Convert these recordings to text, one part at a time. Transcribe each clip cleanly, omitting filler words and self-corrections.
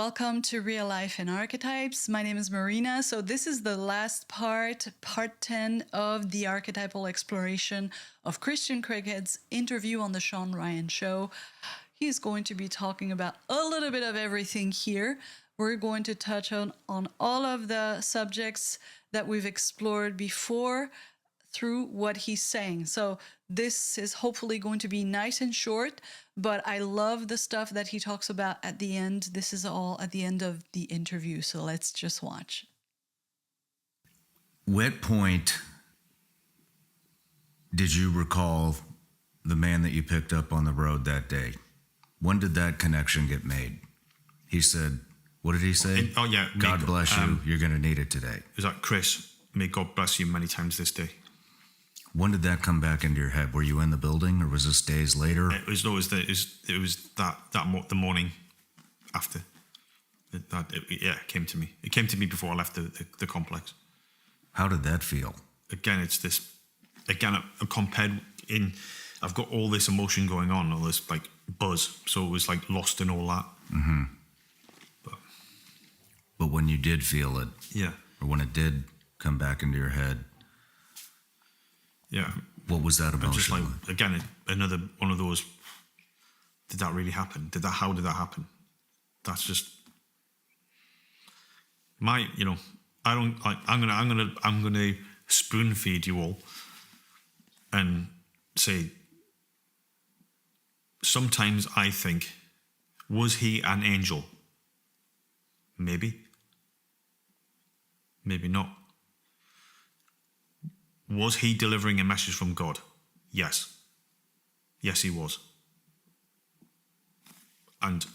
Welcome to Real Life in Archetypes. My name is Marina. So this is the last part 10 of the archetypal exploration of Christian Craighead's interview on the Shawn Ryan Show. He's going to be talking about a little bit of everything here. We're going to touch on all of the subjects that we've explored before through what he's saying. So this is hopefully going to be nice and short, but I love the stuff that he talks about at the end. This is all at the end of the interview, so let's just watch. What point did you recall the man that you picked up on the road that day? When did that connection get made? He said, what did he say? God bless you. You're going to need it today. Is that Chris? May God bless you many times this day. When did that come back into your head? Were you in the building, or was this days later? It was the morning after. It came to me. It came to me before I left the complex. How did that feel? Again, it's this. Again, compared in, I've got all this emotion going on, all this like buzz. So it was like lost in all that. Mm-hmm. But when you did feel it, yeah, or when it did come back into your head, yeah, what was that emotion? Just like, again, another one of those. Did that really happen? How did that happen? That's just my. I don't like. I'm gonna spoon feed you all, and say. Sometimes I think, was he an angel? Maybe. Maybe not. Was he delivering a message from God? Yes. Yes, he was. And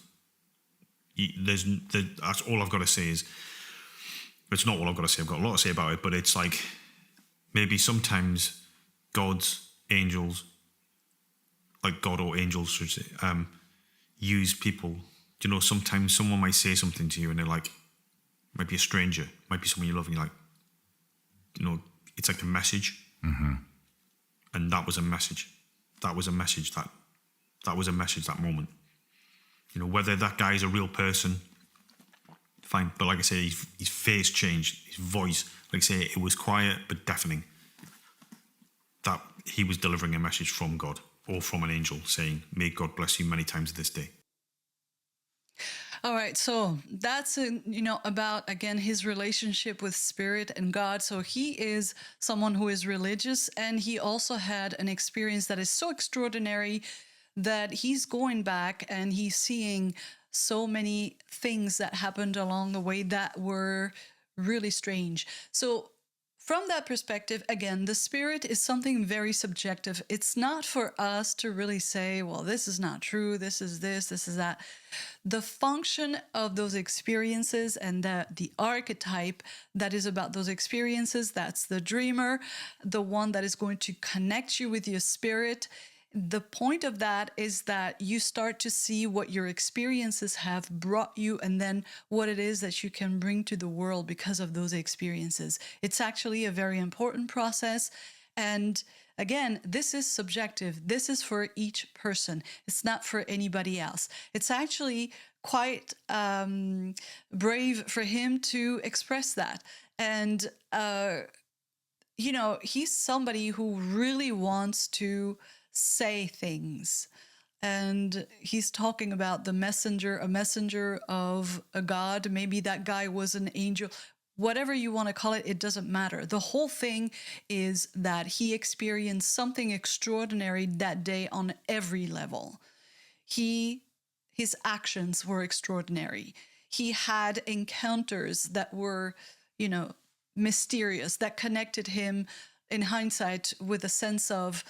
that's all I've got to say is, it's not all I've got to say, I've got a lot to say about it, but it's like, maybe sometimes God's angels, like God or angels should say, use people. Sometimes someone might say something to you and they're like, might be a stranger, might be someone you love, and you're like, it's like a message. Mm-hmm. And that was a message. That was a message that moment. Whether that guy is a real person, fine. But like I say, his face changed, his voice, like I say, it was quiet but deafening. That he was delivering a message from God or from an angel saying, may God bless you many times this day. All right, so that's about, again, his relationship with spirit and God. So he is someone who is religious, and he also had an experience that is so extraordinary that he's going back and he's seeing so many things that happened along the way that were really strange. So from that perspective, again, the spirit is something very subjective. It's not for us to really say, well, this is not true, this is that. The function of those experiences and the archetype that is about those experiences, that's the dreamer, the one that is going to connect you with your spirit. The point of that is that you start to see what your experiences have brought you, and then what it is that you can bring to the world because of those experiences. It's actually a very important process. And again, this is subjective. This is for each person. It's not for anybody else. It's actually quite brave for him to express that. And, he's somebody who really wants to say things. And he's talking about a messenger of a God. Maybe that guy was an angel. Whatever you want to call it, it doesn't matter. The whole thing is that he experienced something extraordinary that day on every level. His actions were extraordinary. He had encounters that were, mysterious, that connected him in hindsight with a sense of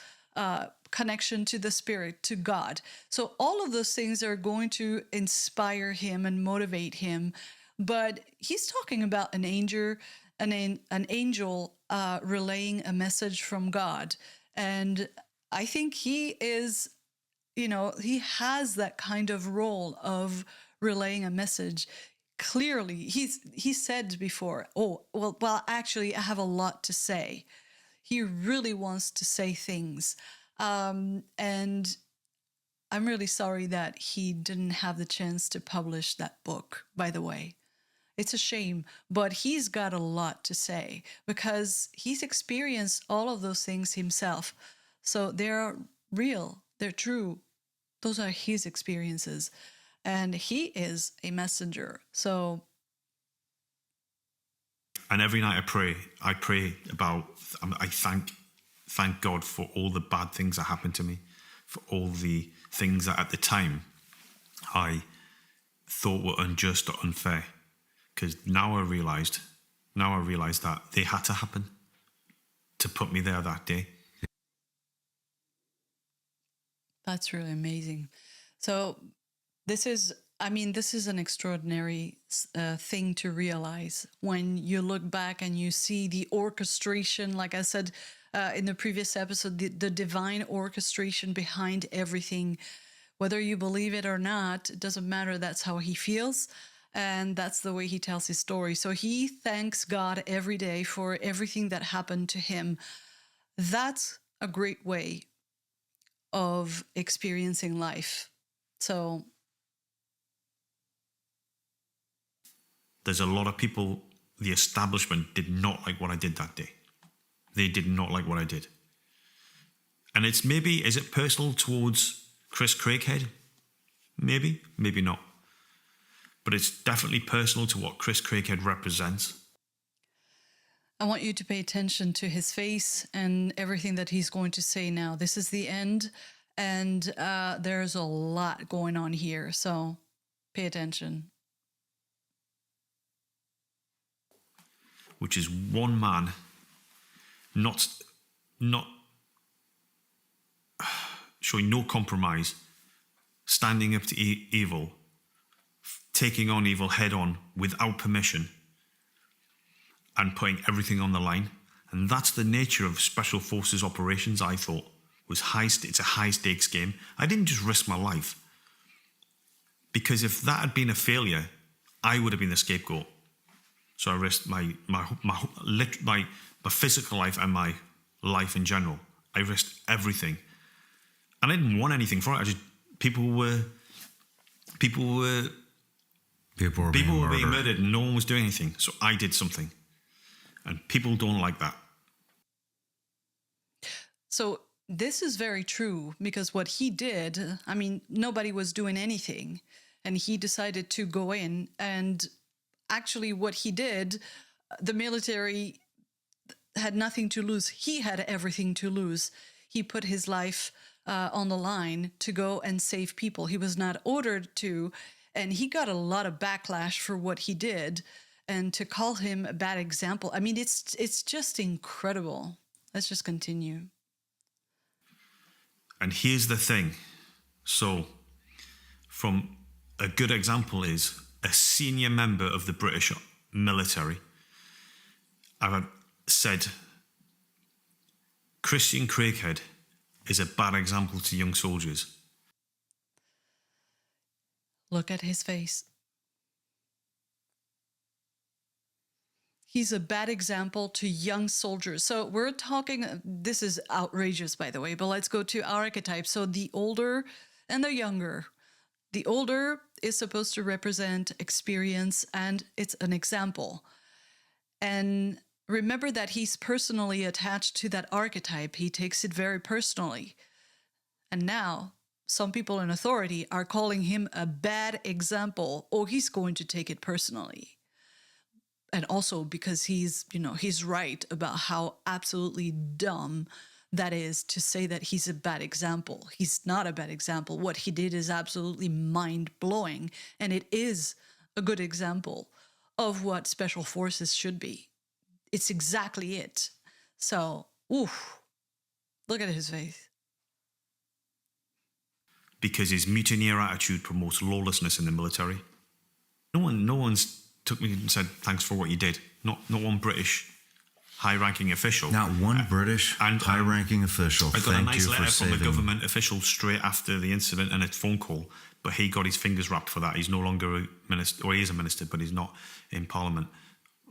connection to the spirit, to God. So all of those things are going to inspire him and motivate him. But he's talking about an angel relaying a message from God. And I think he is, he has that kind of role of relaying a message. Clearly, he said before, actually, I have a lot to say. He really wants to say things. And I'm really sorry that he didn't have the chance to publish that book, by the way. It's a shame, but he's got a lot to say because he's experienced all of those things himself. So they're real, they're true. Those are his experiences. And he is a messenger. So. And every night I pray about, I thank God for all the bad things that happened to me, for all the things that at the time I thought were unjust or unfair. Because now I realized that they had to happen to put me there that day. That's really amazing. So this is an extraordinary thing to realize when you look back and you see the orchestration, like I said in the previous episode, the divine orchestration behind everything. Whether you believe it or not, it doesn't matter. That's how he feels. And that's the way he tells his story. So he thanks God every day for everything that happened to him. That's a great way of experiencing life. So there's a lot of people, the establishment did not like what I did that day. They did not like what I did. And is it personal towards Chris Craighead? Maybe not. But it's definitely personal to what Chris Craighead represents. I want you to pay attention to his face and everything that he's going to say now. This is the end, and there's a lot going on here, so pay attention. Which is one man, not showing no compromise, standing up to evil, taking on evil head on without permission and putting everything on the line. And that's the nature of special forces operations, I thought, it's a high stakes game. I didn't just risk my life, because if that had been a failure, I would have been the scapegoat. So I risked my physical life and my life in general. I risked everything. And I didn't want anything for it. People were being murdered and no one was doing anything. So I did something. And people don't like that. So this is very true, because what he did, nobody was doing anything. And he decided to go in, and actually what he did, the military had nothing to lose. He had everything to lose. He put his life on the line to go and save people. He was not ordered to, and he got a lot of backlash for what he did. And to call him a bad example, it's just incredible. Let's just continue. And here's the thing. So, from a good example is a senior member of the British military. I've said Christian Craighead is a bad example to young soldiers. Look at his face. He's a bad example to young soldiers. So we're talking, this is outrageous, by the way, but let's go to archetypes. So the older and the younger. The older is supposed to represent experience, and it's an example. And remember that he's personally attached to that archetype. He takes it very personally. And now some people in authority are calling him a bad example, or he's going to take it personally. And also because he's right about how absolutely dumb that is to say that he's a bad example. He's not a bad example. What he did is absolutely mind-blowing, and it is a good example of what special forces should be. It's exactly it. So, look at his face. Because his mutineer attitude promotes lawlessness in the military. No one's took me and said, thanks for what you did. Not one British high-ranking official. Not one British high-ranking official. I got a nice letter from a government official straight after the incident and a phone call, but he got his fingers wrapped for that. He's no longer a minister, or he is a minister, but he's not in Parliament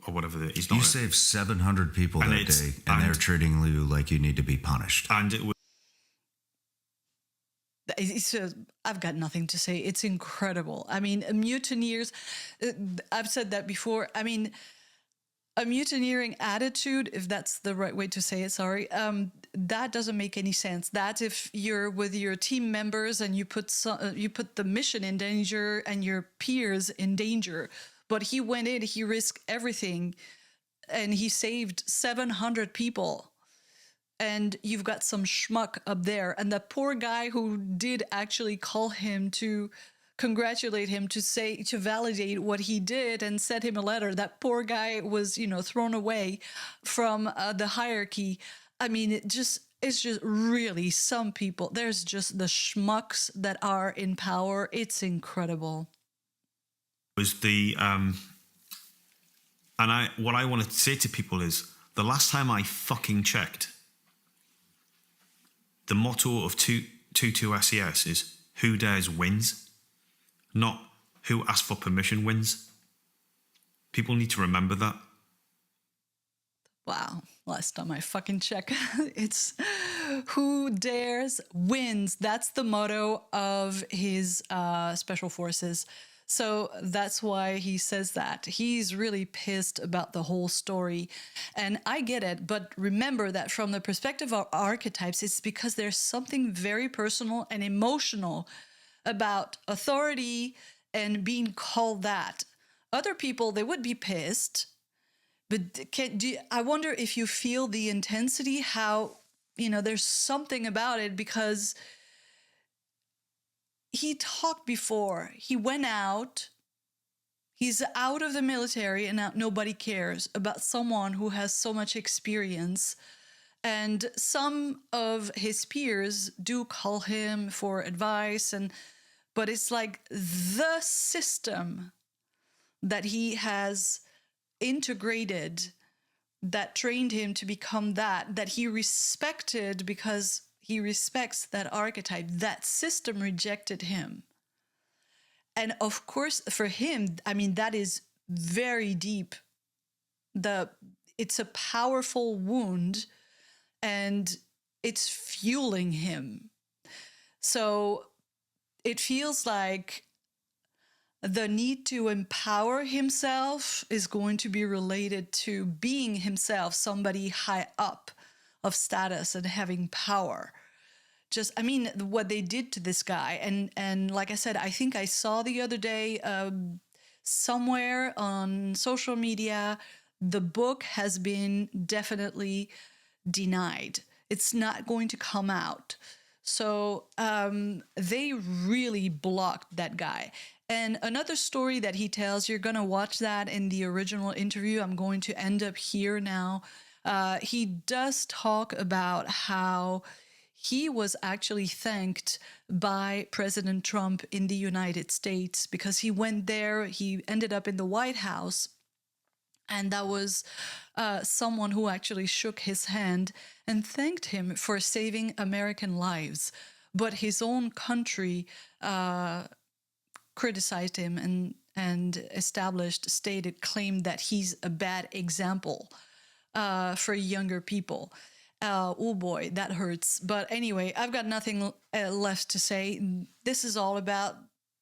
or whatever. He's not. You saved 700 people that day, and they're treating you like you need to be punished. And it was. I've got nothing to say. It's incredible. I mean, mutineers, I've said that before. I mean, a mutineering attitude, if that's the right way to say it, sorry, that doesn't make any sense. That if you're with your team members and you put the mission in danger and your peers in danger, but he went in, he risked everything, and he saved 700 people. And you've got some schmuck up there. And the poor guy who did actually call him to congratulate him, to validate what he did and sent him a letter, that poor guy was, thrown away from the hierarchy. I mean, it's just really some people. There's just the schmucks that are in power. It's incredible. Was the what I want to say to people is, the last time I fucking checked, the motto of 22 SES is who dares wins, not who asks for permission wins. People need to remember that. Wow. Last time I fucking checked, it's who dares wins. That's the motto of his special forces. So that's why he says that. He's really pissed about the whole story. And I get it. But remember that from the perspective of archetypes, it's because there's something very personal and emotional about authority and being called that. Other people, they would be pissed. But I wonder if you feel the intensity, how, there's something about it, because he talked before. He went out. He's out of the military, and now nobody cares about someone who has so much experience. And some of his peers do call him for advice, but it's like the system that he has integrated that trained him to become that he respected because he respects that archetype. That system rejected him. And of course, for him, I mean, that is very deep. It's a powerful wound, and it's fueling him. So it feels like the need to empower himself is going to be related to being himself somebody high up of status and having power. What they did to this guy. And like I said, I think I saw the other day somewhere on social media, the book has been definitely denied. It's not going to come out. So they really blocked that guy. And another story that he tells, you're going to watch that in the original interview. I'm going to end up here now. He does talk about how he was actually thanked by President Trump in the United States because he went there. He ended up in the White House. And that was someone who actually shook his hand and thanked him for saving American lives. But his own country criticized him and claimed that he's a bad example for younger people. Oh boy, that hurts. But anyway, I've got nothing left to say. This is all about,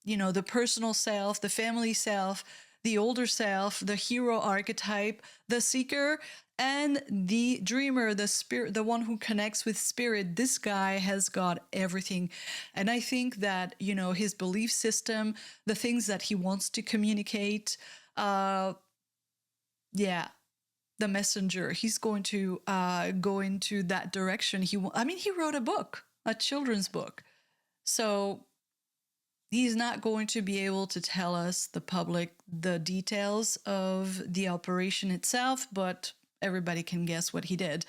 the personal self, the family self, the older self, the hero archetype, the seeker, and the dreamer, the spirit, the one who connects with spirit. This guy has got everything. And I think that, his belief system, the things that he wants to communicate, the messenger, he's going to go into that direction. He wrote a book, a children's book. So he's not going to be able to tell us, the public, the details of the operation itself, but everybody can guess what he did.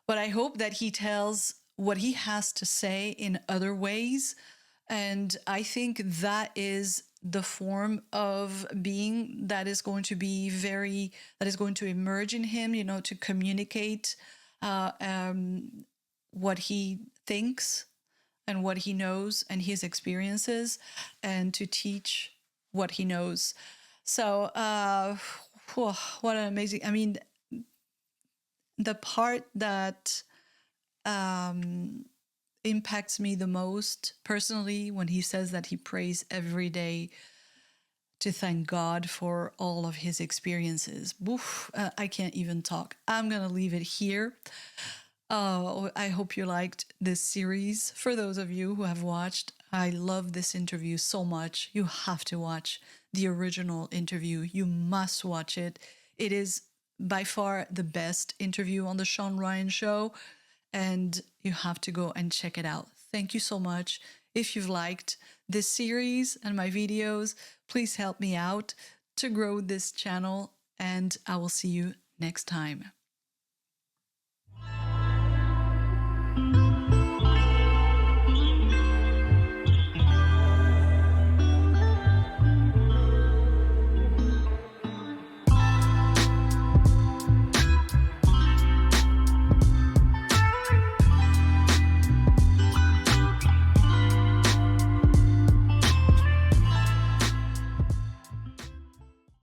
But I hope that he tells what he has to say in other ways. And I think that is the form of being that is going to be that is going to emerge in him, to communicate what he thinks and what he knows and his experiences, and to teach what he knows. So, what an amazing, the part that impacts me the most personally when he says that he prays every day to thank God for all of his experiences. Oof, I can't even talk. I'm going to leave it here. I hope you liked this series. For those of you who have watched, I love this interview so much. You have to watch the original interview. You must watch it. It is by far the best interview on the Shawn Ryan Show, and you have to go and check it out. Thank you so much. If you've liked this series and my videos, please help me out to grow this channel, and I will see you next time.